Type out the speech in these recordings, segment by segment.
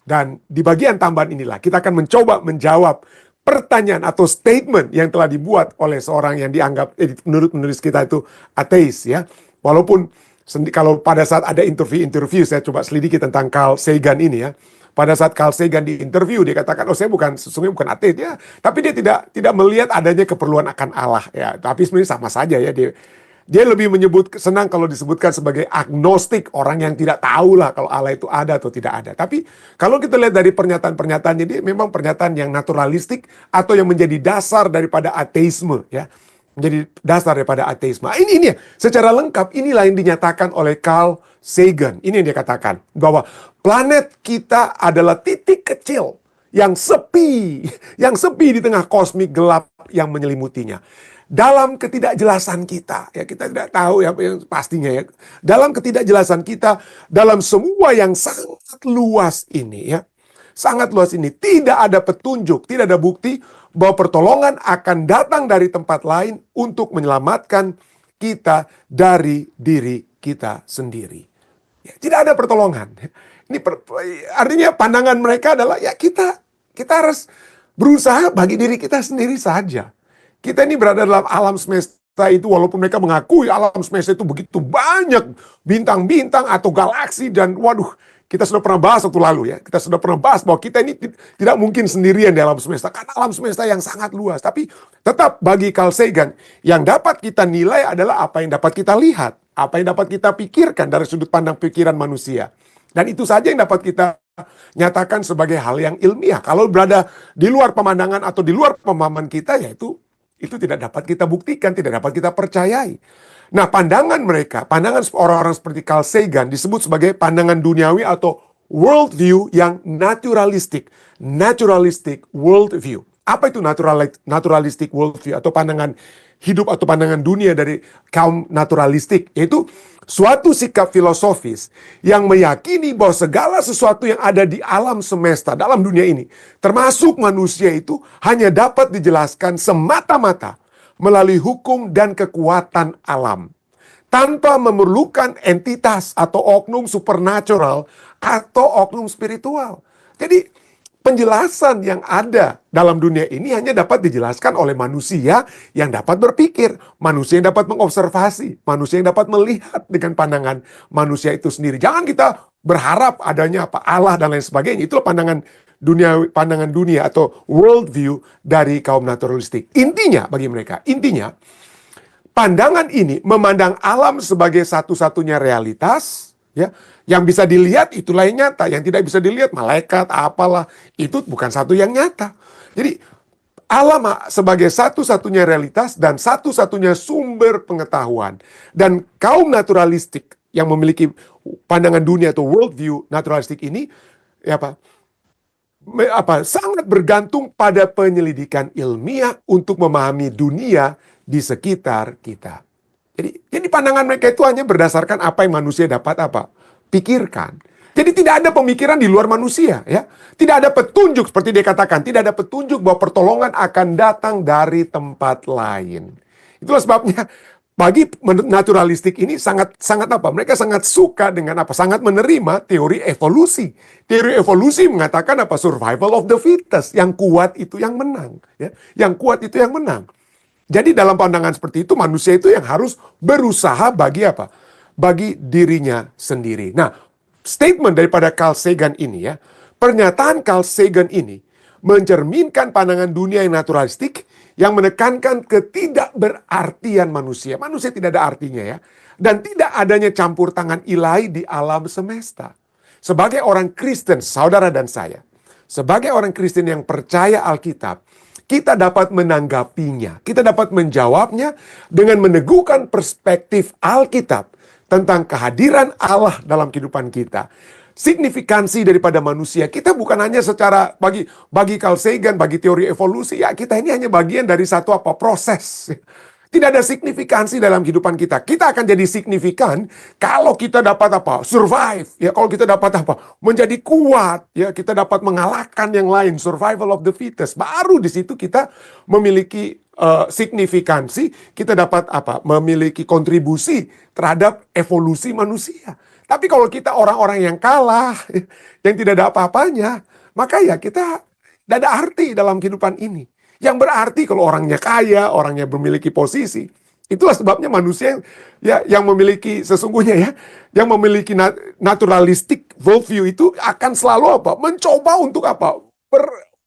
Dan di bagian tambahan inilah kita akan mencoba menjawab pertanyaan atau statement yang telah dibuat oleh seorang yang dianggap menurut penulis kita itu ateis ya. Walaupun kalau pada saat ada interview saya coba selidiki tentang Carl Sagan ini ya. Pada saat Carl Sagan di interview dia katakan, oh saya sesungguhnya bukan ateis ya, tapi dia tidak melihat adanya keperluan akan Allah ya. Tapi sebenarnya sama saja ya, dia lebih senang kalau disebutkan sebagai agnostik, orang yang tidak tahu lah kalau Allah itu ada atau tidak ada. Tapi kalau kita lihat dari pernyataan-pernyataannya, dia memang pernyataan yang naturalistik atau yang menjadi dasar daripada ateisme ya. Menjadi dasar daripada ateisme. Ini ya, secara lengkap inilah yang dinyatakan oleh Carl Sagan. Ini yang dia katakan, bahwa planet kita adalah titik kecil yang sepi di tengah kosmik gelap yang menyelimutinya. Dalam ketidakjelasan kita, ya kita tidak tahu ya pastinya ya. Dalam ketidakjelasan kita, dalam semua yang sangat luas ini ya. Sangat luas ini, tidak ada petunjuk, tidak ada bukti bahwa pertolongan akan datang dari tempat lain untuk menyelamatkan kita dari diri kita sendiri. Ya, tidak ada pertolongan. Ini artinya pandangan mereka adalah ya kita harus berusaha bagi diri kita sendiri saja. Kita ini berada dalam alam semesta itu, walaupun mereka mengakui alam semesta itu begitu banyak bintang-bintang atau galaksi dan waduh, kita sudah pernah bahas waktu lalu ya. Kita sudah pernah bahas bahwa kita ini tidak mungkin sendirian di alam semesta. Karena alam semesta yang sangat luas. Tapi tetap bagi Carl Sagan, yang dapat kita nilai adalah apa yang dapat kita lihat. Apa yang dapat kita pikirkan dari sudut pandang pikiran manusia. Dan itu saja yang dapat kita nyatakan sebagai hal yang ilmiah. Kalau berada di luar pemandangan atau di luar pemahaman kita, ya itu tidak dapat kita buktikan, tidak dapat kita percayai. Nah, pandangan mereka, pandangan orang-orang seperti Carl Sagan disebut sebagai pandangan duniawi atau worldview yang naturalistik. Naturalistic worldview. Apa itu naturalistic worldview atau pandangan hidup atau pandangan dunia dari kaum naturalistik? Yaitu suatu sikap filosofis yang meyakini bahwa segala sesuatu yang ada di alam semesta, dalam dunia ini, termasuk manusia itu hanya dapat dijelaskan semata-mata melalui hukum dan kekuatan alam, tanpa memerlukan entitas atau oknum supernatural atau oknum spiritual. Jadi penjelasan yang ada dalam dunia ini hanya dapat dijelaskan oleh manusia yang dapat berpikir, manusia yang dapat mengobservasi, manusia yang dapat melihat dengan pandangan manusia itu sendiri. Jangan kita berharap adanya Allah dan lain sebagainya. Itulah pandangan dunia atau worldview dari kaum naturalistik. Intinya bagi mereka, pandangan ini memandang alam sebagai satu-satunya realitas, ya, yang bisa dilihat itulah yang nyata, yang tidak bisa dilihat malaikat apalah itu bukan satu yang nyata. Jadi alam sebagai satu-satunya realitas dan satu-satunya sumber pengetahuan. Dan kaum naturalistik yang memiliki pandangan dunia atau worldview naturalistik ini, ya sangat bergantung pada penyelidikan ilmiah untuk memahami dunia di sekitar kita. Jadi pandangan mereka itu hanya berdasarkan apa yang manusia dapat pikirkan. Jadi tidak ada pemikiran di luar manusia, ya. Tidak ada petunjuk seperti dia katakan, tidak ada petunjuk bahwa pertolongan akan datang dari tempat lain. Itulah sebabnya bagi naturalistik ini mereka sangat suka dengan sangat menerima teori evolusi. Teori evolusi mengatakan survival of the fittest, yang kuat itu yang menang, ya. Yang kuat itu yang menang. Jadi dalam pandangan seperti itu manusia itu yang harus berusaha bagi dirinya sendiri. Nah, statement daripada Carl Sagan ini ya, pernyataan Carl Sagan ini mencerminkan pandangan dunia yang naturalistik yang menekankan ketidakberartian manusia. Manusia tidak ada artinya ya. Dan tidak adanya campur tangan ilahi di alam semesta. Sebagai orang Kristen, saudara dan saya, sebagai orang Kristen yang percaya Alkitab, kita dapat menanggapinya. Kita dapat menjawabnya dengan meneguhkan perspektif Alkitab tentang kehadiran Allah dalam kehidupan kita. Signifikansi daripada manusia, kita bukan hanya secara bagi Carl Sagan, bagi teori evolusi, ya kita ini hanya bagian dari satu proses. Tidak ada signifikansi dalam kehidupan kita. Kita akan jadi signifikan kalau kita dapat survive, ya kalau kita dapat menjadi kuat, ya kita dapat mengalahkan yang lain, survival of the fittest. Baru di situ kita memiliki signifikansi, kita dapat memiliki kontribusi terhadap evolusi manusia. Tapi kalau kita orang-orang yang kalah, yang tidak ada apa-apanya, maka ya kita tidak ada arti dalam kehidupan ini. Yang berarti kalau orangnya kaya, orangnya memiliki posisi. Itulah sebabnya manusia ya yang memiliki sesungguhnya ya, yang memiliki naturalistic worldview itu akan selalu apa? Mencoba untuk apa?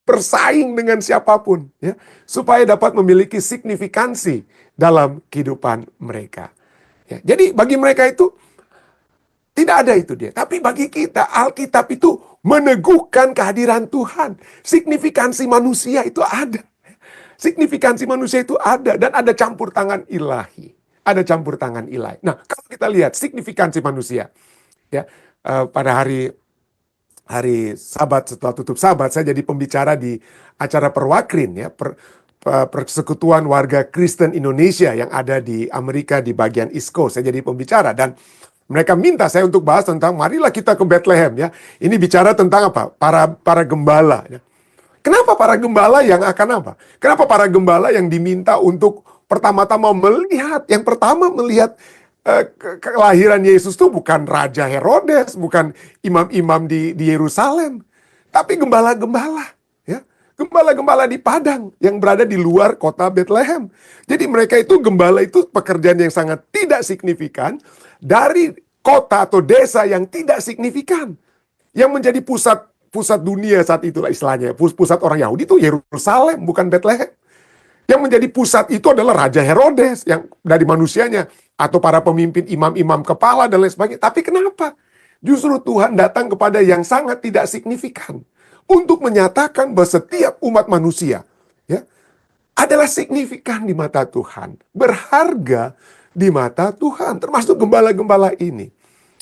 Bersaing dengan siapapun ya, supaya dapat memiliki signifikansi dalam kehidupan mereka. Ya, jadi bagi mereka itu tidak ada itu dia. Tapi bagi kita, Alkitab itu meneguhkan kehadiran Tuhan. Signifikansi manusia itu ada. Signifikansi manusia itu ada. Dan ada campur tangan ilahi. Ada campur tangan ilahi. Nah, kalau kita lihat signifikansi manusia. Ya, pada hari Sabat, setelah tutup Sabat, saya jadi pembicara di acara Perwakrin. Ya, Persekutuan Warga Kristen Indonesia yang ada di Amerika di bagian East Coast. Saya jadi pembicara. Dan mereka minta saya untuk bahas tentang marilah kita ke Bethlehem ya. Ini bicara tentang apa? Para gembala ya. Kenapa para gembala yang akan apa? Kenapa para gembala yang diminta untuk pertama-tama melihat, yang pertama melihat kelahiran Yesus itu bukan Raja Herodes, bukan imam-imam di Yerusalem, tapi gembala-gembala ya. Gembala-gembala di padang yang berada di luar kota Bethlehem. Jadi mereka itu gembala itu pekerjaan yang sangat tidak signifikan dari kota atau desa yang tidak signifikan. Yang menjadi pusat dunia saat itulah istilahnya. Pusat orang Yahudi itu Yerusalem, bukan Bethlehem. Yang menjadi pusat itu adalah Raja Herodes yang dari manusianya. Atau para pemimpin imam-imam kepala dan lain sebagainya. Tapi kenapa? Justru Tuhan datang kepada yang sangat tidak signifikan. Untuk menyatakan bahwa setiap umat manusia ya, adalah signifikan di mata Tuhan. Berharga di mata Tuhan. Termasuk gembala-gembala ini.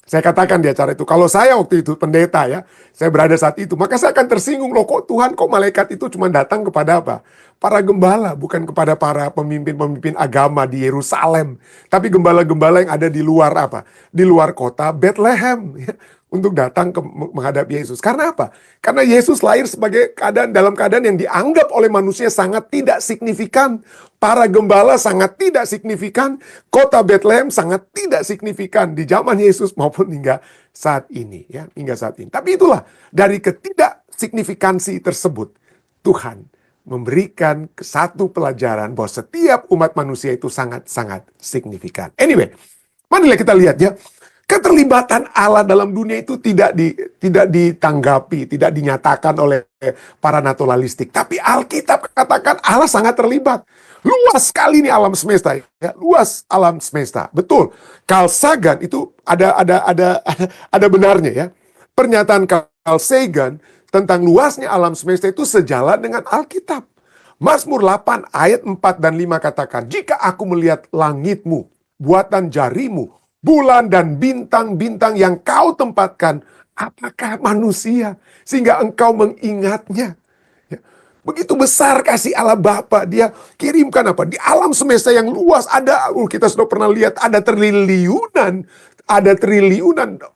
Saya katakan di acara itu, kalau saya waktu itu pendeta ya, saya berada saat itu, maka saya akan tersinggung, loh kok Tuhan, kok malaikat itu cuma datang kepada apa? Para gembala, bukan kepada para pemimpin-pemimpin agama di Yerusalem. Tapi gembala-gembala yang ada di luar apa? Di luar kota Bethlehem. Ya, untuk datang menghadap Yesus. Karena apa? Karena Yesus lahir sebagai dalam keadaan yang dianggap oleh manusia sangat tidak signifikan. Para gembala sangat tidak signifikan. Kota Bethlehem sangat tidak signifikan di zaman Yesus maupun hingga saat ini. Ya, hingga saat ini. Tapi itulah, dari ketidaksignifikansi tersebut, Tuhan memberikan satu pelajaran bahwa setiap umat manusia itu sangat-sangat signifikan. Anyway, marilah kita lihat ya. Keterlibatan Allah dalam dunia itu tidak ditanggapi, tidak dinyatakan oleh para naturalistik. Tapi Alkitab katakan Allah sangat terlibat. Luas sekali nih alam semesta, ya, luas alam semesta. Betul. Carl Sagan itu ada benarnya ya. Pernyataan Carl Sagan tentang luasnya alam semesta itu sejalan dengan Alkitab. Mazmur 8 ayat 4 dan 5 katakan, "Jika aku melihat langitmu, buatan jarimu, bulan dan bintang-bintang yang kau tempatkan, apakah manusia sehingga engkau mengingatnya?" Ya. Begitu besar kasih Allah Bapa, dia kirimkan apa? Di alam semesta yang luas ada, kita sudah pernah lihat, ada triliunan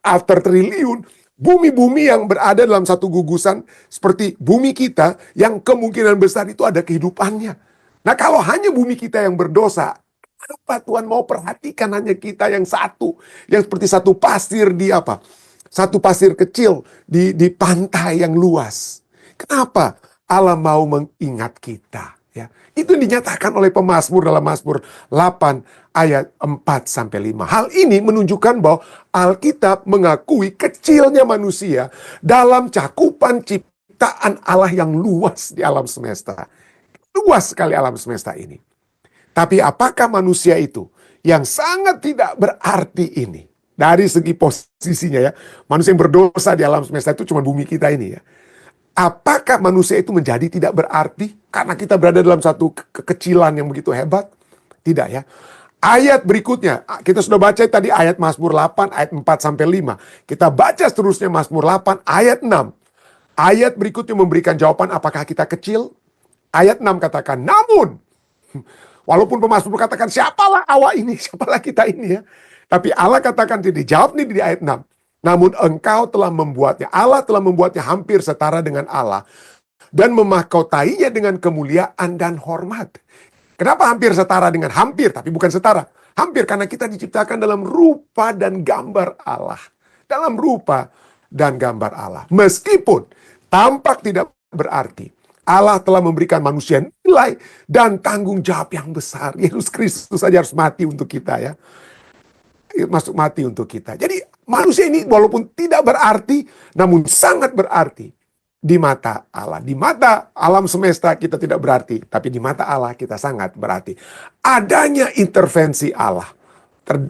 after triliun, bumi-bumi yang berada dalam satu gugusan seperti bumi kita, yang kemungkinan besar itu ada kehidupannya. Nah, kalau hanya bumi kita yang berdosa, apa Tuhan mau perhatikan hanya kita yang satu, yang seperti satu pasir di apa? Satu pasir kecil di pantai yang luas. Kenapa Allah mau mengingat kita? Ya, itu dinyatakan oleh pemazmur dalam Mazmur 8 ayat 4 sampai 5. Hal ini menunjukkan bahwa Alkitab mengakui kecilnya manusia dalam cakupan ciptaan Allah yang luas di alam semesta. Luas sekali alam semesta ini. Tapi apakah manusia itu yang sangat tidak berarti ini? Dari segi posisinya ya. Manusia yang berdosa di alam semesta itu cuma bumi kita ini ya. Apakah manusia itu menjadi tidak berarti? Karena kita berada dalam satu kekecilan yang begitu hebat? Tidak ya. Ayat berikutnya, kita sudah baca tadi ayat Mazmur 8 ayat 4 sampai 5. Kita baca seterusnya Mazmur 8 ayat 6. Ayat berikutnya memberikan jawaban apakah kita kecil? Ayat 6 katakan, namun walaupun pemazmur katakan, siapalah awak ini, siapalah kita ini ya. Tapi Allah katakan, dijawab nih di ayat 6. Namun engkau telah membuatnya, Allah telah membuatnya hampir setara dengan Allah. Dan memahkotainya dengan kemuliaan dan hormat. Kenapa hampir setara dengan hampir, tapi bukan setara. Hampir karena kita diciptakan dalam rupa dan gambar Allah. dalam rupa dan gambar Allah. Meskipun tampak tidak berarti, Allah telah memberikan manusia nilai dan tanggung jawab yang besar. Yesus Kristus saja harus mati untuk kita ya. Masuk mati untuk kita. Jadi manusia ini walaupun tidak berarti, namun sangat berarti di mata Allah. Di mata alam semesta kita tidak berarti, tapi di mata Allah kita sangat berarti. Adanya intervensi Allah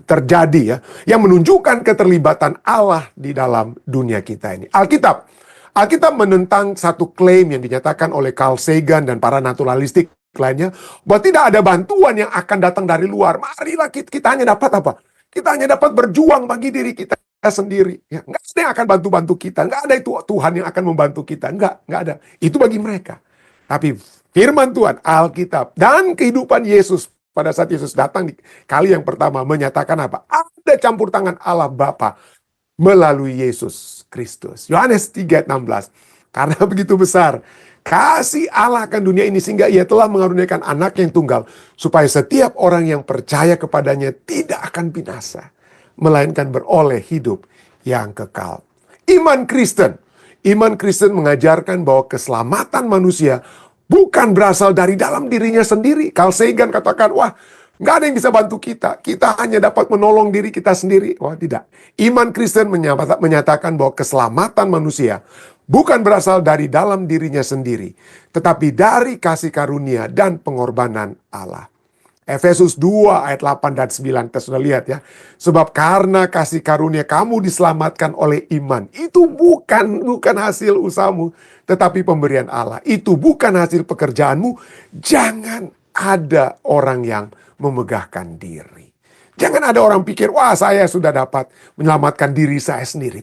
terjadi ya, yang menunjukkan keterlibatan Allah di dalam dunia kita ini. Alkitab menentang satu klaim yang dinyatakan oleh Carl Sagan dan para naturalistik lainnya, bahwa tidak ada bantuan yang akan datang dari luar. Marilah kita hanya dapat apa? Kita hanya dapat berjuang bagi diri kita sendiri. Ya, nggak ada yang akan bantu kita. Nggak ada itu Tuhan yang akan membantu kita. Nggak ada. Itu bagi mereka. Tapi firman Tuhan, Alkitab, dan kehidupan Yesus pada saat Yesus datang di kali yang pertama menyatakan apa? Ada campur tangan Allah Bapa melalui Yesus Kristus. Yohanes 3:16. Karena begitu besar kasih Allah akan dunia ini sehingga ia telah mengaruniakan anak yang tunggal supaya setiap orang yang percaya kepadanya tidak akan binasa, melainkan beroleh hidup yang kekal. Iman Kristen mengajarkan bahwa keselamatan manusia bukan berasal dari dalam dirinya sendiri. Carl Sagan katakan, wah, nggak ada yang bisa bantu kita. Kita hanya dapat menolong diri kita sendiri. Wah, tidak. Iman Kristen menyatakan bahwa keselamatan manusia bukan berasal dari dalam dirinya sendiri, tetapi dari kasih karunia dan pengorbanan Allah. Efesus 2 ayat 8 dan 9, kita sudah lihat ya. Sebab karena kasih karunia kamu diselamatkan oleh iman. Itu bukan hasil usahamu, tetapi pemberian Allah. Itu bukan hasil pekerjaanmu. Jangan ada orang yang memegahkan diri. Jangan ada orang pikir, wah saya sudah dapat menyelamatkan diri saya sendiri.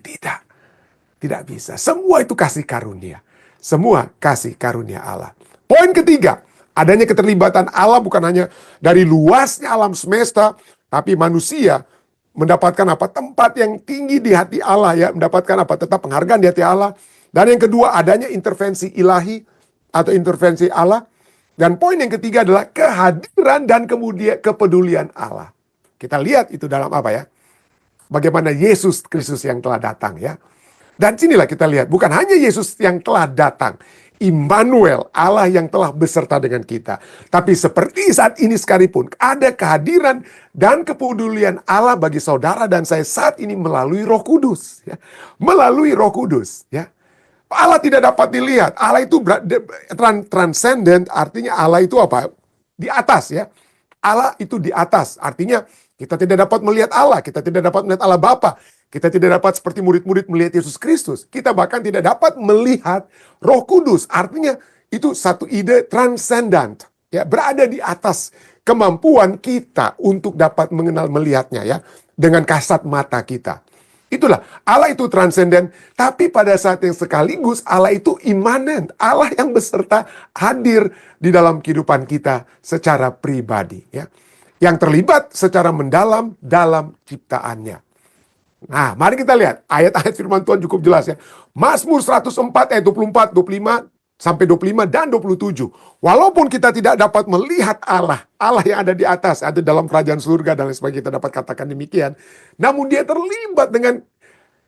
Tidak bisa. Semua itu kasih karunia. Semua kasih karunia Allah. Poin ketiga, adanya keterlibatan Allah bukan hanya dari luasnya alam semesta, tapi manusia mendapatkan apa? Tempat yang tinggi di hati Allah ya, mendapatkan apa? Tetap penghargaan di hati Allah. Dan yang kedua, adanya intervensi ilahi atau intervensi Allah. Dan poin yang ketiga adalah kehadiran dan kemudian kepedulian Allah. Kita lihat itu dalam apa ya? Bagaimana Yesus Kristus yang telah datang ya. Dan sinilah kita lihat, bukan hanya Yesus yang telah datang, Immanuel, Allah yang telah beserta dengan kita. Tapi seperti saat ini sekalipun, ada kehadiran dan kepedulian Allah bagi saudara dan saya saat ini melalui Roh Kudus. Ya. Melalui Roh Kudus. Ya. Allah tidak dapat dilihat. Allah itu transcendent, artinya Allah itu apa? Di atas ya. Allah itu di atas, artinya kita tidak dapat melihat Allah, kita tidak dapat melihat Allah Bapa. Kita tidak dapat seperti murid-murid melihat Yesus Kristus. Kita bahkan tidak dapat melihat Roh Kudus. Artinya itu satu ide transcendent. Ya, berada di atas kemampuan kita untuk dapat mengenal melihatnya ya. Dengan kasat mata kita. Itulah, Allah itu transenden. Tapi pada saat yang sekaligus Allah itu imanen. Allah yang beserta hadir di dalam kehidupan kita secara pribadi. Ya. Yang terlibat secara mendalam dalam ciptaannya. Nah, mari kita lihat ayat-ayat firman Tuhan cukup jelas ya. Mazmur 104 ayat 24, 25 sampai 25 dan 27. Walaupun kita tidak dapat melihat Allah yang ada di atas, ada dalam kerajaan surga dan lain sebagainya, kita dapat katakan demikian. Namun dia terlibat dengan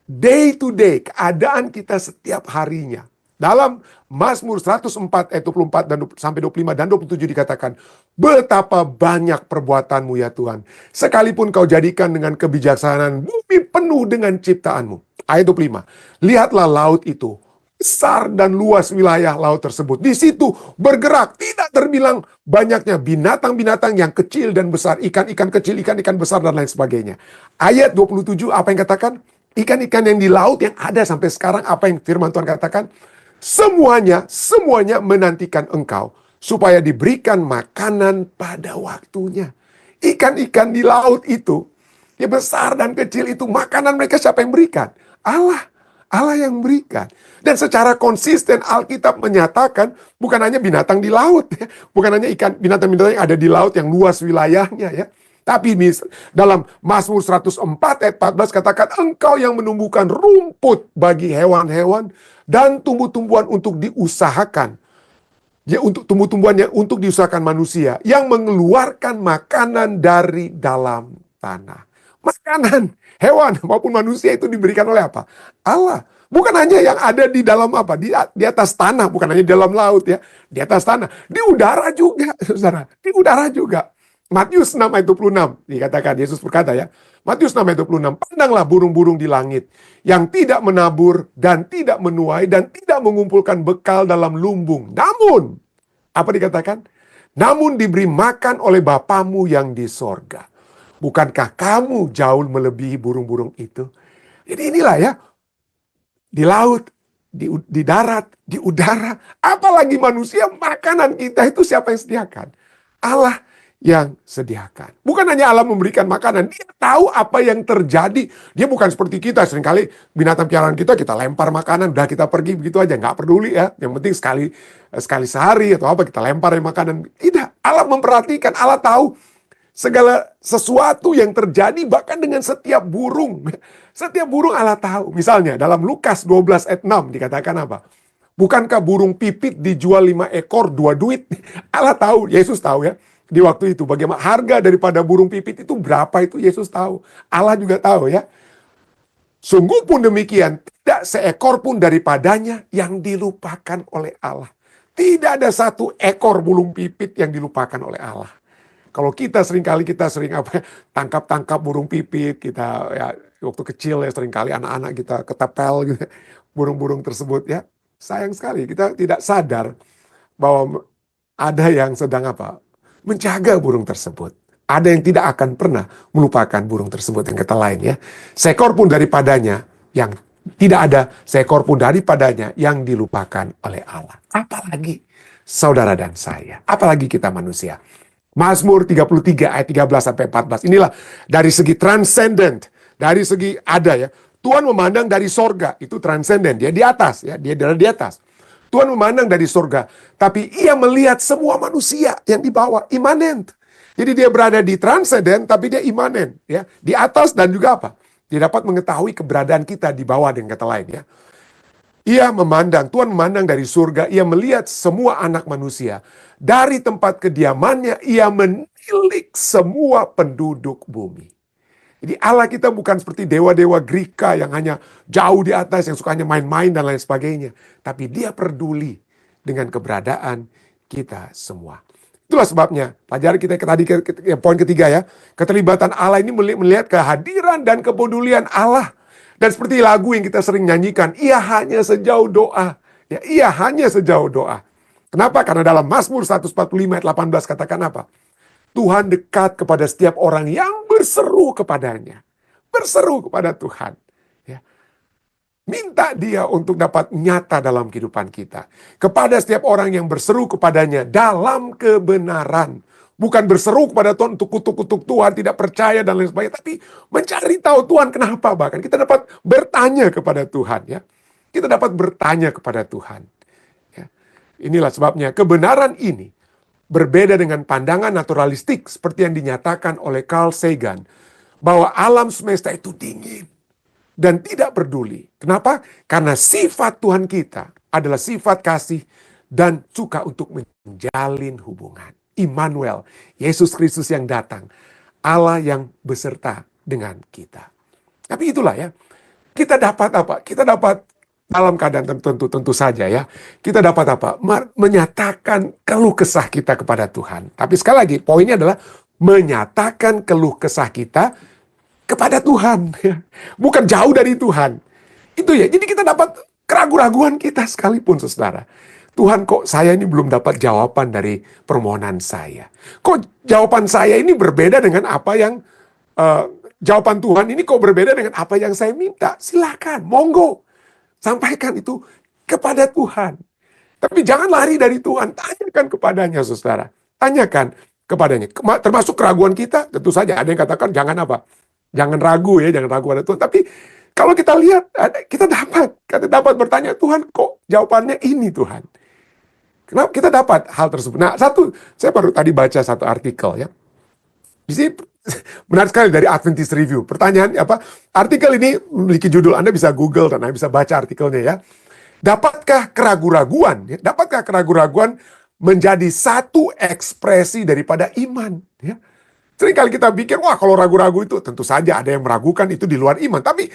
day to day, keadaan kita setiap harinya. Dalam Mazmur 104 ayat 24 dan sampai 25 dan 27 dikatakan, betapa banyak perbuatanmu ya Tuhan. Sekalipun kau jadikan dengan kebijaksanaan bumi penuh dengan ciptaanmu. Ayat 25, lihatlah laut itu. Besar dan luas wilayah laut tersebut. Di situ bergerak, tidak terbilang banyaknya binatang-binatang yang kecil dan besar. Ikan-ikan kecil, ikan-ikan besar dan lain sebagainya. Ayat 27 apa yang katakan? Ikan-ikan yang di laut yang ada sampai sekarang, apa yang firman Tuhan katakan? Semuanya menantikan engkau supaya diberikan makanan pada waktunya. Ikan-ikan di laut itu, ya besar dan kecil itu, makanan mereka siapa yang berikan? Allah yang berikan. Dan secara konsisten Alkitab menyatakan bukan hanya binatang di laut, ya. Bukan hanya binatang-binatang yang ada di laut yang luas wilayahnya ya. Tapi dalam Mazmur 104 ayat 14 katakan, engkau yang menumbuhkan rumput bagi hewan-hewan dan tumbuh-tumbuhan untuk diusahakan. Ya, untuk tumbuh-tumbuhan yang untuk diusahakan manusia. Yang mengeluarkan makanan dari dalam tanah. Makanan hewan maupun manusia itu diberikan oleh apa? Allah. Bukan hanya yang ada di dalam apa? Di atas tanah, bukan hanya di dalam laut ya. Di atas tanah, di udara juga, saudara. Di udara juga. Matius 6 ayat 26 dikatakan, Yesus berkata ya. Matius 6 ayat 26, pandanglah burung-burung di langit yang tidak menabur dan tidak menuai dan tidak mengumpulkan bekal dalam lumbung. Namun, apa dikatakan? Namun diberi makan oleh Bapamu yang di sorga. Bukankah kamu jauh melebihi burung-burung itu? Jadi inilah ya, di laut, di darat, di udara, apalagi manusia, makanan kita itu siapa yang sediakan? Allah yang sediakan. Bukan hanya Allah memberikan makanan, dia tahu apa yang terjadi. Dia bukan seperti kita, seringkali binatang piaraan kita lempar makanan, udah kita pergi begitu aja, nggak peduli ya. Yang penting sekali sehari atau apa kita lempar makanan. Tidak, Allah memperhatikan, Allah tahu segala sesuatu yang terjadi bahkan dengan setiap burung. Setiap burung Allah tahu. Misalnya dalam Lukas 12 ayat 6 dikatakan apa? Bukankah burung pipit dijual 5 ekor 2 duit? Allah tahu, Yesus tahu ya. Di waktu itu bagaimana harga daripada burung pipit itu berapa itu Yesus tahu. Allah juga tahu ya. Sungguh pun demikian, tidak seekor pun daripadanya yang dilupakan oleh Allah. Tidak ada satu ekor burung pipit yang dilupakan oleh Allah. Kalau kita sering tangkap burung pipit, kita ya waktu kecil ya seringkali anak-anak kita ketapel gitu, burung-burung tersebut ya. Sayang sekali kita tidak sadar bahwa ada yang sedang menjaga burung tersebut. Ada yang tidak akan pernah melupakan burung tersebut, yang kata lain ya. Seekor pun daripadanya yang tidak ada, seekor pun daripadanya yang dilupakan oleh Allah. Apalagi saudara dan saya, apalagi kita manusia. Mazmur 33 ayat 13 sampai 14. Inilah dari segi transcendent, dari segi ada ya. Tuhan memandang dari sorga, itu transcendent, dia di atas ya, dia di atas. Tuhan memandang dari sorga, tapi ia melihat semua manusia yang di bawah, imanen. Jadi dia berada di transcendent, tapi dia imanen ya, di atas dan juga apa? Dia dapat mengetahui keberadaan kita di bawah dengan kata lain ya. Tuhan memandang dari surga, ia melihat semua anak manusia. Dari tempat kediamannya, ia menilik semua penduduk bumi. Jadi Allah kita bukan seperti dewa-dewa Greka yang hanya jauh di atas, yang suka hanya main-main dan lain sebagainya. Tapi dia peduli dengan keberadaan kita semua. Itulah sebabnya, pelajari kita tadi poin ketiga ya. Keterlibatan Allah ini melihat kehadiran dan kepedulian Allah. Dan seperti lagu yang kita sering nyanyikan, ia hanya sejauh doa. Ya, ia hanya sejauh doa. Kenapa? Karena dalam Mazmur 145 ayat 18 katakan apa? Tuhan dekat kepada setiap orang yang berseru kepadanya. Berseru kepada Tuhan. Ya. Minta dia untuk dapat nyata dalam kehidupan kita. Kepada setiap orang yang berseru kepadanya dalam kebenaran. Bukan berseru kepada Tuhan untuk kutuk-kutuk Tuhan, tidak percaya dan lain sebagainya. Tapi mencari tahu Tuhan kenapa. Bahkan kita dapat bertanya kepada Tuhan. Ya. Kita dapat bertanya kepada Tuhan. Ya. Inilah sebabnya kebenaran ini berbeda dengan pandangan naturalistik seperti yang dinyatakan oleh Carl Sagan. Bahwa alam semesta itu dingin dan tidak peduli. Kenapa? Karena sifat Tuhan kita adalah sifat kasih dan suka untuk menjalin hubungan. Immanuel, Yesus Kristus yang datang, Allah yang beserta dengan kita. Tapi itulah ya, kita dapat apa? Kita dapat dalam keadaan tentu saja ya, kita dapat apa? Menyatakan keluh kesah kita kepada Tuhan. Tapi sekali lagi, poinnya adalah menyatakan keluh kesah kita kepada Tuhan, bukan jauh dari Tuhan. Itu ya, jadi kita dapat keraguan-raguan kita sekalipun, saudara. Tuhan, kok saya ini belum dapat jawaban dari permohonan saya. Kok jawaban saya ini berbeda dengan apa yang jawaban Tuhan ini kok berbeda dengan apa yang saya minta. Silakan, monggo. Sampaikan itu kepada Tuhan. Tapi jangan lari dari Tuhan. Tanyakan kepadanya, saudara. Tanyakan kepadanya. Termasuk keraguan kita, tentu saja. Ada yang katakan jangan apa? Jangan ragu ya, jangan ragu pada Tuhan. Tapi kalau kita lihat, kita dapat bertanya, Tuhan kok jawabannya ini Tuhan? Kenapa kita dapat hal tersebut? Nah, saya baru tadi baca satu artikel ya. Di sini benar sekali dari Adventist Review. Pertanyaan apa? Artikel ini memiliki judul, Anda bisa Google dan Anda bisa baca artikelnya ya. Dapatkah keraguan-raguan? Dapatkah keraguan-raguan menjadi satu ekspresi daripada iman? Ya. Seringkali kita pikir, wah kalau ragu-ragu itu tentu saja ada yang meragukan itu di luar iman. Tapi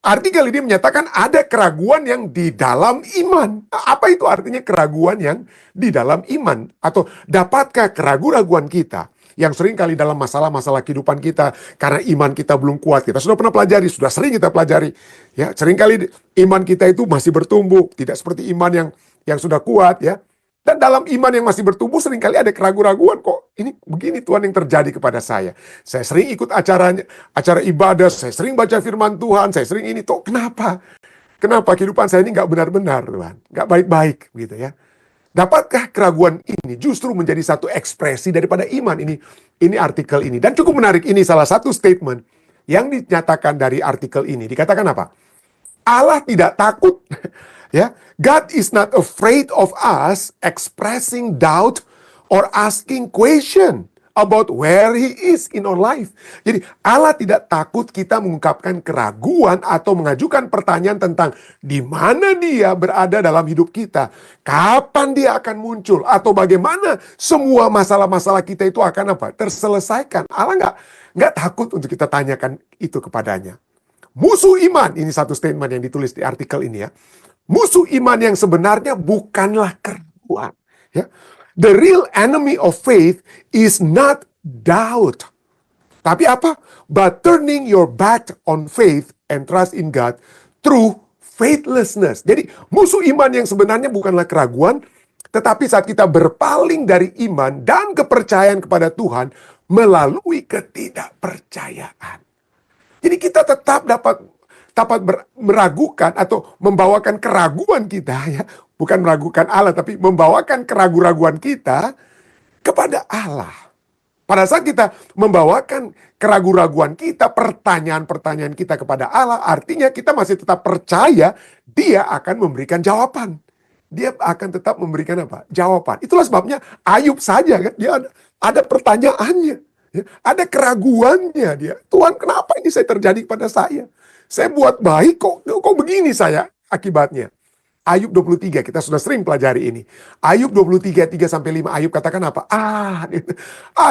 artikel ini menyatakan ada keraguan yang di dalam iman. Apa itu artinya keraguan yang di dalam iman? Atau dapatkah keraguan-raguan kita yang seringkali dalam masalah-masalah kehidupan kita, karena iman kita belum kuat, kita sudah pernah pelajari, sudah sering kita pelajari. Ya, seringkali iman kita itu masih bertumbuh, tidak seperti iman yang sudah kuat, ya. Dan dalam iman yang masih bertumbuh seringkali ada keraguan-raguan, kok ini begini Tuhan yang terjadi kepada saya. Saya sering ikut acara ibadah, saya sering baca firman Tuhan, saya sering ini, kok kenapa? Kenapa kehidupan saya ini nggak benar-benar Tuhan, nggak baik-baik gitu ya. Dapatkah keraguan ini justru menjadi satu ekspresi daripada iman? Ini artikel ini. Dan cukup menarik, ini salah satu statement yang dinyatakan dari artikel ini. Dikatakan apa? Allah tidak takut. Ya, God is not afraid of us expressing doubt or asking question about where He is in our life. Jadi Allah tidak takut kita mengungkapkan keraguan atau mengajukan pertanyaan tentang di mana Dia berada dalam hidup kita, kapan Dia akan muncul, atau bagaimana semua masalah-masalah kita itu akan apa? Terselesaikan. Allah nggak takut untuk kita tanyakan itu kepadanya. Musuh iman, ini satu statement yang ditulis di artikel ini ya. Musuh iman yang sebenarnya bukanlah keraguan. Ya. The real enemy of faith is not doubt. Tapi apa? But turning your back on faith and trust in God through faithlessness. Jadi musuh iman yang sebenarnya bukanlah keraguan, tetapi saat kita berpaling dari iman dan kepercayaan kepada Tuhan melalui ketidakpercayaan. Jadi kita tetap dapat meragukan atau membawakan keraguan kita, ya, bukan meragukan Allah, tapi membawakan keraguan-raguan kita kepada Allah. Pada saat kita membawakan keraguan-raguan kita, pertanyaan-pertanyaan kita kepada Allah, artinya kita masih tetap percaya Dia akan memberikan jawaban. Dia akan tetap memberikan apa? Jawaban. Itulah sebabnya Ayub saja kan, dia ada pertanyaannya, ya, ada keraguannya dia. Tuhan, kenapa ini terjadi kepada saya? Saya buat baik, kok begini saya akibatnya. Ayub 23, kita sudah sering pelajari ini. Ayub 23, 3-5, Ayub katakan apa?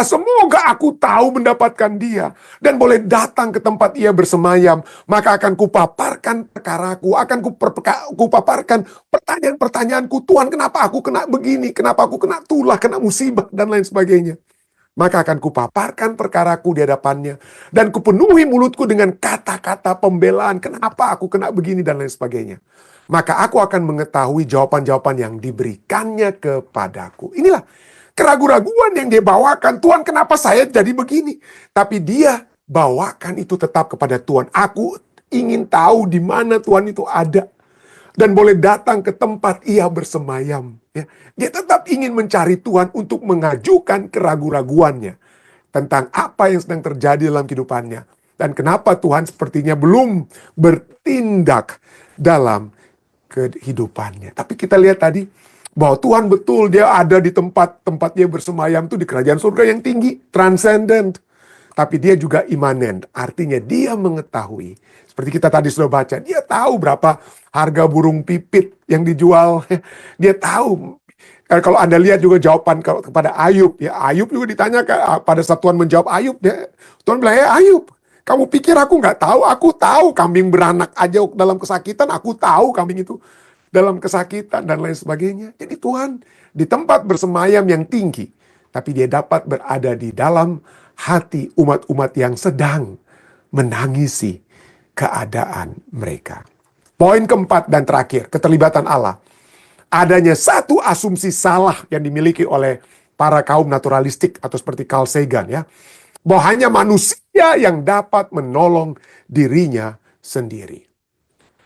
Semoga aku tahu mendapatkan Dia, dan boleh datang ke tempat Ia bersemayam, maka akan kupaparkan perkaraku, akan kupaparkan pertanyaan-pertanyaanku. Tuhan, kenapa aku kena begini? Kenapa aku kena tulah, kena musibah, dan lain sebagainya. Maka akan kupaparkan perkaraku di hadapannya, dan kupenuhi mulutku dengan kata-kata pembelaan. Kenapa aku kena begini dan lain sebagainya. Maka aku akan mengetahui jawaban-jawaban yang diberikannya kepadaku. Inilah keraguan-raguan yang dia bawakan. Tuhan, kenapa saya jadi begini? Tapi dia bawakan itu tetap kepada Tuhan. Aku ingin tahu di mana Tuhan itu ada, dan boleh datang ke tempat Ia bersemayam. Ya. Dia tetap ingin mencari Tuhan untuk mengajukan keraguan-raguannya tentang apa yang sedang terjadi dalam kehidupannya. Dan kenapa Tuhan sepertinya belum bertindak dalam kehidupannya. Tapi kita lihat tadi bahwa Tuhan betul Dia ada di tempat Dia bersemayam itu di kerajaan surga yang tinggi, transcendent. Tapi Dia juga imanen, artinya Dia mengetahui. Seperti kita tadi sudah baca, Dia tahu berapa harga burung pipit yang dijual. Dia tahu. Kalau Anda lihat juga jawaban kepada Ayub, ya Ayub juga ditanya pada saat Tuhan menjawab Ayub, Tuhan bilang, Ayub, kamu pikir aku nggak tahu? Aku tahu kambing beranak aja dalam kesakitan, aku tahu kambing itu dalam kesakitan dan lain sebagainya. Jadi Tuhan di tempat bersemayam yang tinggi, tapi Dia dapat berada di dalam hati umat-umat yang sedang menangisi keadaan mereka. Poin keempat dan terakhir, keterlibatan Allah. Adanya satu asumsi salah yang dimiliki oleh para kaum naturalistik atau seperti Carl Sagan, ya, bahwa hanya manusia yang dapat menolong dirinya sendiri.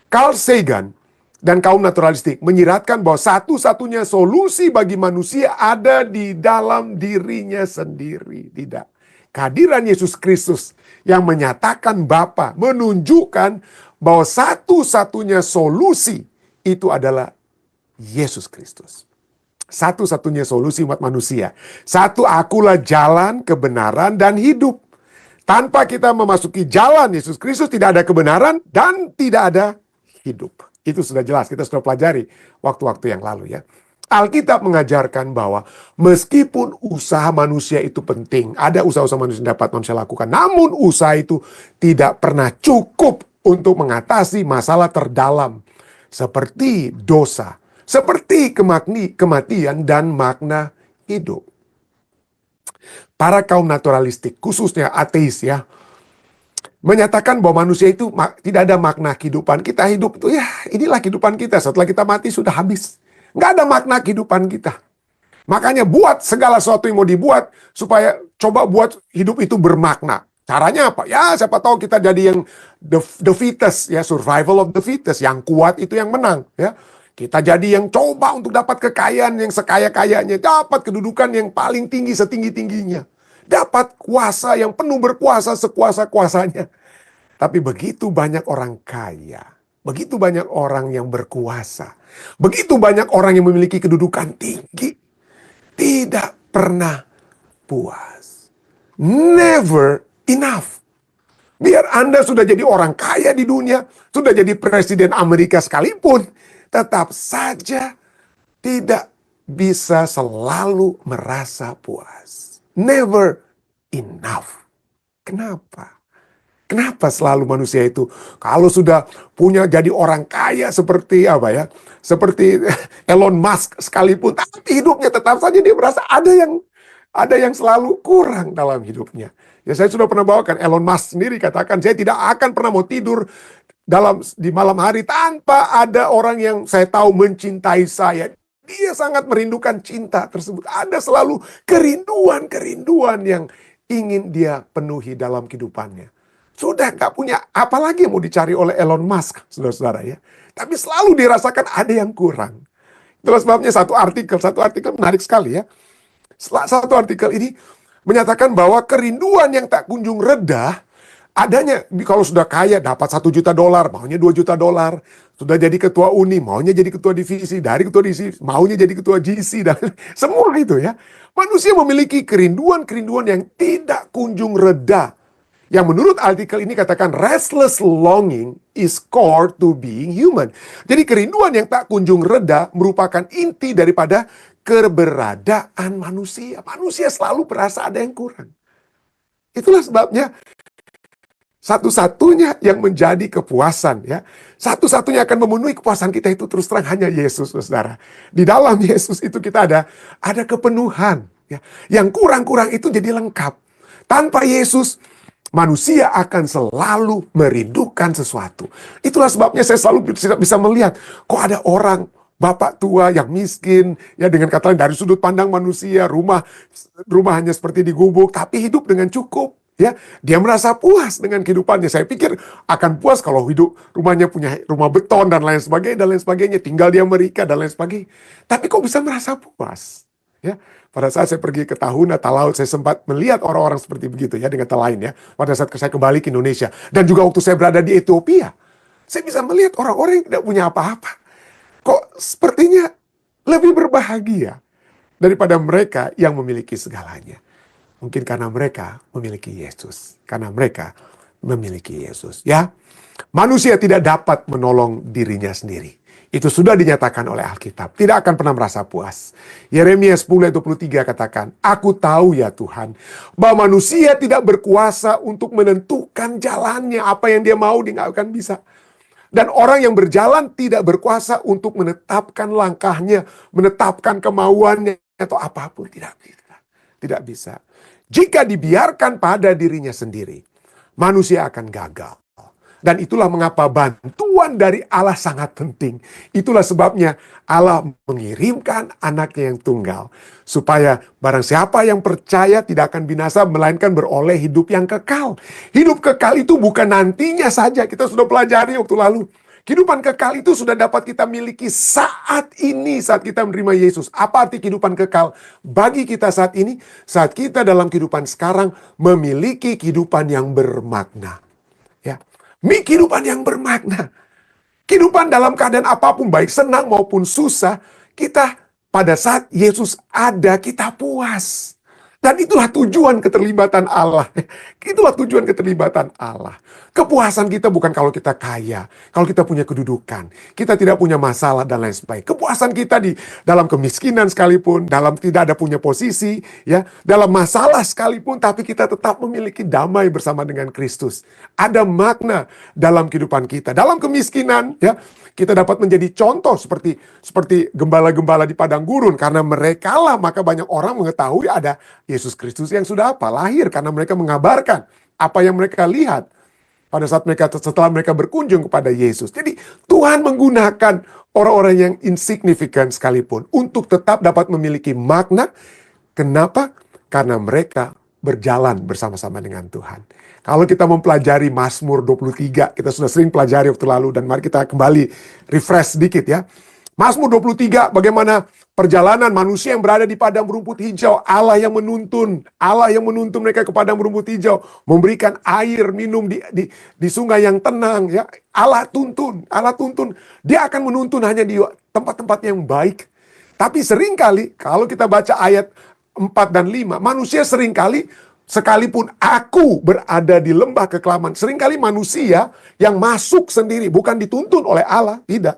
Carl Sagan dan kaum naturalistik menyiratkan bahwa satu-satunya solusi bagi manusia ada di dalam dirinya sendiri. Tidak. Kehadiran Yesus Kristus yang menyatakan Bapa, menunjukkan bahwa satu-satunya solusi itu adalah Yesus Kristus. Satu-satunya solusi umat manusia. Satu, akulah jalan, kebenaran, dan hidup. Tanpa kita memasuki jalan Yesus Kristus tidak ada kebenaran dan tidak ada hidup. Itu sudah jelas, kita sudah pelajari waktu-waktu yang lalu, ya. Alkitab mengajarkan bahwa meskipun usaha manusia itu penting, ada usaha-usaha manusia yang dapat manusia lakukan, namun usaha itu tidak pernah cukup untuk mengatasi masalah terdalam seperti dosa, seperti kematian dan makna hidup. Para kaum naturalistik, khususnya ateis ya, menyatakan bahwa manusia itu tidak ada makna kehidupan. Kita hidup itu ya inilah kehidupan kita, setelah kita mati sudah habis. Nggak ada makna kehidupan kita. Makanya buat segala sesuatu yang mau dibuat supaya coba buat hidup itu bermakna. Caranya apa? Ya siapa tahu kita jadi yang the fittest ya, survival of the fittest, yang kuat itu yang menang ya. Kita jadi yang coba untuk dapat kekayaan yang sekaya-kayanya, dapat kedudukan yang paling tinggi setinggi-tingginya. Dapat kuasa yang penuh berkuasa sekuasa-kuasanya. Tapi begitu banyak orang kaya, begitu banyak orang yang berkuasa, begitu banyak orang yang memiliki kedudukan tinggi, tidak pernah puas. Never enough. Biar Anda sudah jadi orang kaya di dunia, sudah jadi presiden Amerika sekalipun, tetap saja tidak bisa selalu merasa puas. Never enough. Kenapa? Kenapa selalu manusia itu kalau sudah punya jadi orang kaya seperti apa ya? Seperti Elon Musk sekalipun, tapi hidupnya tetap saja dia merasa ada yang selalu kurang dalam hidupnya. Ya saya sudah pernah bawakan Elon Musk sendiri katakan, saya tidak akan pernah mau tidur di malam hari tanpa ada orang yang saya tahu mencintai saya. Dia sangat merindukan cinta tersebut. Ada selalu kerinduan yang ingin dia penuhi dalam kehidupannya. Sudah nggak punya apa lagi yang mau dicari oleh Elon Musk, saudara-saudara ya. Tapi selalu dirasakan ada yang kurang. Itulah sebabnya satu artikel menarik sekali ya. Satu artikel ini menyatakan bahwa kerinduan yang tak kunjung reda, adanya kalau sudah kaya dapat $1 juta, maunya $2 juta. Sudah jadi ketua uni, maunya jadi ketua divisi, dari ketua divisi, maunya jadi ketua GC, dan semua itu ya. Manusia memiliki kerinduan yang tidak kunjung reda. Yang menurut artikel ini katakan restless longing is core to being human. Jadi kerinduan yang tak kunjung reda merupakan inti daripada keberadaan manusia. Manusia selalu berasa ada yang kurang. Itulah sebabnya satu-satunya yang menjadi kepuasan ya. Satu-satunya akan memenuhi kepuasan kita itu terus terang hanya Yesus, saudara. Di dalam Yesus itu kita ada kepenuhan ya. Yang kurang-kurang itu jadi lengkap. Tanpa Yesus manusia akan selalu merindukan sesuatu. Itulah sebabnya saya selalu bisa melihat, kok ada orang bapak tua yang miskin, ya dengan kata lain dari sudut pandang manusia, rumah hanya seperti digubuk, tapi hidup dengan cukup. Ya, dia merasa puas dengan kehidupannya. Saya pikir akan puas kalau hidup rumahnya punya rumah beton dan lain sebagainya, tinggal di Amerika dan lain sebagainya. Tapi kok bisa merasa puas? Ya, pada saat saya pergi ke Tahuna, Talaut, saya sempat melihat orang-orang seperti begitu ya, dengan kata lain ya. Pada saat saya kembali ke Indonesia dan juga waktu saya berada di Ethiopia, saya bisa melihat orang-orang yang tidak punya apa-apa. Kok sepertinya lebih berbahagia daripada mereka yang memiliki segalanya. Mungkin karena mereka memiliki Yesus. Karena mereka memiliki Yesus. Ya, manusia tidak dapat menolong dirinya sendiri. Itu sudah dinyatakan oleh Alkitab. Tidak akan pernah merasa puas. Yeremia 10:23 katakan, aku tahu ya Tuhan, bahwa manusia tidak berkuasa untuk menentukan jalannya. Apa yang dia mau, dia nggak akan bisa. Dan orang yang berjalan tidak berkuasa untuk menetapkan langkahnya, menetapkan kemauannya, atau apapun. Tidak bisa. Tidak bisa. Jika dibiarkan pada dirinya sendiri, manusia akan gagal. Dan itulah mengapa bantuan dari Allah sangat penting. Itulah sebabnya Allah mengirimkan anaknya yang tunggal. Supaya barang siapa yang percaya tidak akan binasa, melainkan beroleh hidup yang kekal. Hidup kekal itu bukan nantinya saja. Kita sudah pelajari waktu lalu. Kehidupan kekal itu sudah dapat kita miliki saat ini, saat kita menerima Yesus. Apa arti kehidupan kekal? Bagi kita saat ini, saat kita dalam kehidupan sekarang memiliki kehidupan yang bermakna. Ya, kehidupan yang bermakna. Kehidupan dalam keadaan apapun, baik senang maupun susah, kita pada saat Yesus ada, kita puas. Dan itulah tujuan keterlibatan Allah. Itulah tujuan keterlibatan Allah. Kepuasan kita bukan kalau kita kaya, kalau kita punya kedudukan, kita tidak punya masalah dan lain sebagainya. Kepuasan kita di dalam kemiskinan sekalipun, dalam tidak ada punya posisi, ya, dalam masalah sekalipun, tapi kita tetap memiliki damai bersama dengan Kristus. Ada makna dalam kehidupan kita. Dalam kemiskinan, ya, kita dapat menjadi contoh seperti gembala-gembala di padang gurun, karena merekalah maka banyak orang mengetahui ada Yesus Kristus yang sudah lahir, karena mereka mengabarkan apa yang mereka lihat pada saat setelah mereka berkunjung kepada Yesus. Jadi Tuhan menggunakan orang-orang yang insignifikan sekalipun untuk tetap dapat memiliki makna. Kenapa? Karena mereka berjalan bersama-sama dengan Tuhan. Kalau kita mempelajari Mazmur 23, kita sudah sering pelajari waktu lalu, dan mari kita kembali refresh sedikit ya. Mazmur 23, bagaimana perjalanan manusia yang berada di padang berumput hijau. Allah yang menuntun mereka ke padang berumput hijau, memberikan air minum di sungai yang tenang ya. Allah tuntun. Dia akan menuntun hanya di tempat-tempat yang baik. Tapi seringkali kalau kita baca ayat 4 dan 5, manusia seringkali, sekalipun aku berada di lembah kekelaman, seringkali manusia yang masuk sendiri, bukan dituntun oleh Allah, tidak.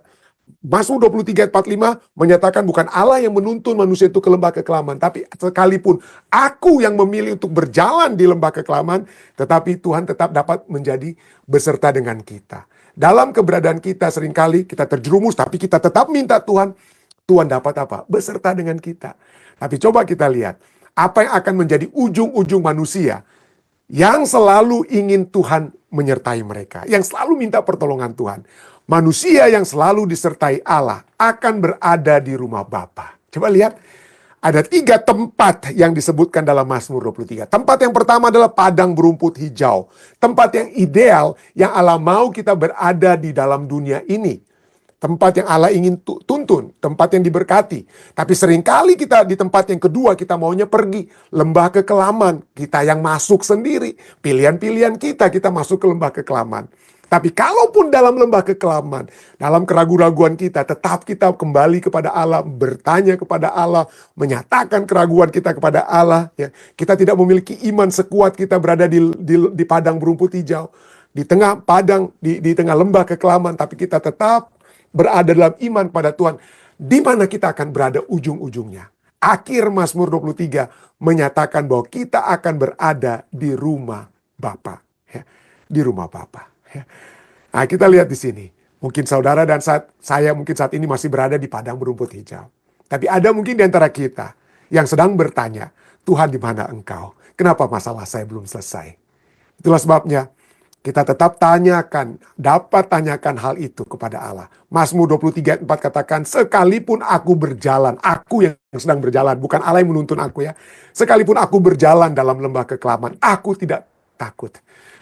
Mazmur 23 ayat 45 menyatakan bukan Allah yang menuntun manusia itu ke lembah kekelaman, tapi sekalipun aku yang memilih untuk berjalan di lembah kekelaman, tetapi Tuhan tetap dapat menjadi beserta dengan kita. Dalam keberadaan kita seringkali kita terjerumus, tapi kita tetap minta Tuhan dapat apa? Beserta dengan kita. Tapi coba kita lihat, apa yang akan menjadi ujung-ujung manusia yang selalu ingin Tuhan menyertai mereka, yang selalu minta pertolongan Tuhan. Manusia yang selalu disertai Allah akan berada di rumah Bapa. Coba lihat, ada 3 tempat yang disebutkan dalam Mazmur 23. Tempat yang pertama adalah padang berumput hijau. Tempat yang ideal yang Allah mau kita berada di dalam dunia ini. Tempat yang Allah ingin tuntun, tempat yang diberkati. Tapi seringkali kita di tempat yang kedua, kita maunya pergi. Lembah kekelaman, kita yang masuk sendiri. Pilihan-pilihan kita masuk ke lembah kekelaman. Tapi kalaupun dalam lembah kekelaman, dalam keraguan-raguan kita, tetap kita kembali kepada Allah, bertanya kepada Allah, menyatakan keraguan kita kepada Allah. Ya. Kita tidak memiliki iman sekuat kita berada di padang berumput hijau. Di tengah padang, di tengah lembah kekelaman, tapi kita tetap berada dalam iman pada Tuhan. Di mana kita akan berada ujung-ujungnya. Akhir Mazmur 23 menyatakan bahwa kita akan berada di rumah Bapa. Ya. Di rumah Bapa. Nah, kita lihat di sini. Mungkin saudara dan saya mungkin saat ini masih berada di padang berumput hijau. Tapi ada mungkin di antara kita yang sedang bertanya, Tuhan di mana Engkau? Kenapa masalah saya belum selesai? Itulah sebabnya kita tetap dapat tanyakan hal itu kepada Allah. Mazmur 23 ayat 4 katakan, sekalipun aku berjalan, aku yang sedang berjalan, bukan Allah yang menuntun aku ya. Sekalipun aku berjalan dalam lembah kekelaman, aku tidak takut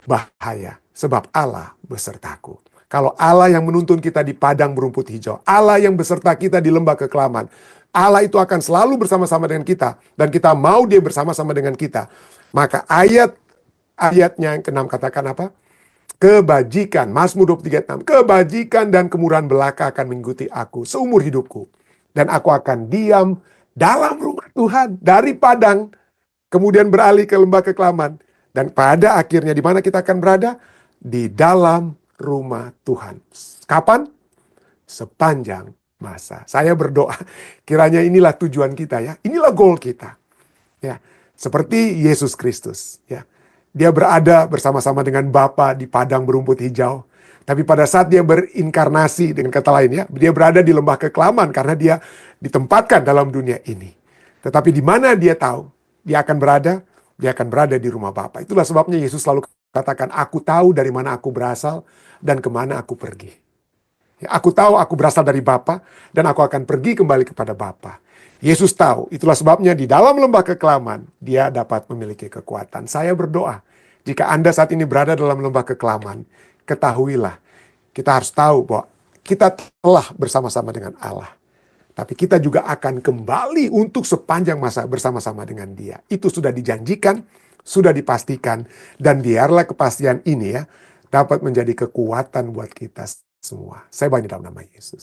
bahaya, sebab Allah besertaku. Kalau Allah yang menuntun kita di padang berumput hijau, Allah yang beserta kita di lembah kekelaman, Allah itu akan selalu bersama-sama dengan kita, dan kita mau Dia bersama-sama dengan kita. Maka ayatnya yang ke-6 katakan apa? Kebajikan, Mazmur 23:6, kebajikan dan kemurahan belaka akan mengikuti aku seumur hidupku. Dan aku akan diam dalam rumah Tuhan, dari padang, kemudian beralih ke lembah kekelaman. Dan pada akhirnya di mana kita akan berada? Di dalam rumah Tuhan. Kapan? Sepanjang masa. Saya berdoa, kiranya inilah tujuan kita ya. Inilah goal kita. Ya, seperti Yesus Kristus ya. Dia berada bersama-sama dengan Bapa di padang berumput hijau. Tapi pada saat dia berinkarnasi, dengan kata lain ya, dia berada di lembah kekelaman karena dia ditempatkan dalam dunia ini. Tetapi di mana dia tahu dia akan berada? Dia akan berada di rumah Bapa. Itulah sebabnya Yesus selalu katakan, aku tahu dari mana aku berasal dan kemana aku pergi. Ya, aku tahu aku berasal dari Bapa dan aku akan pergi kembali kepada Bapa. Yesus tahu, itulah sebabnya di dalam lembah kekelaman, dia dapat memiliki kekuatan. Saya berdoa, jika Anda saat ini berada dalam lembah kekelaman, ketahuilah, kita harus tahu bahwa kita telah bersama-sama dengan Allah. Tapi kita juga akan kembali untuk sepanjang masa bersama-sama dengan Dia. Itu sudah dijanjikan, sudah dipastikan, dan biarlah kepastian ini ya, dapat menjadi kekuatan buat kita semua. Saya banyak dalam nama Yesus.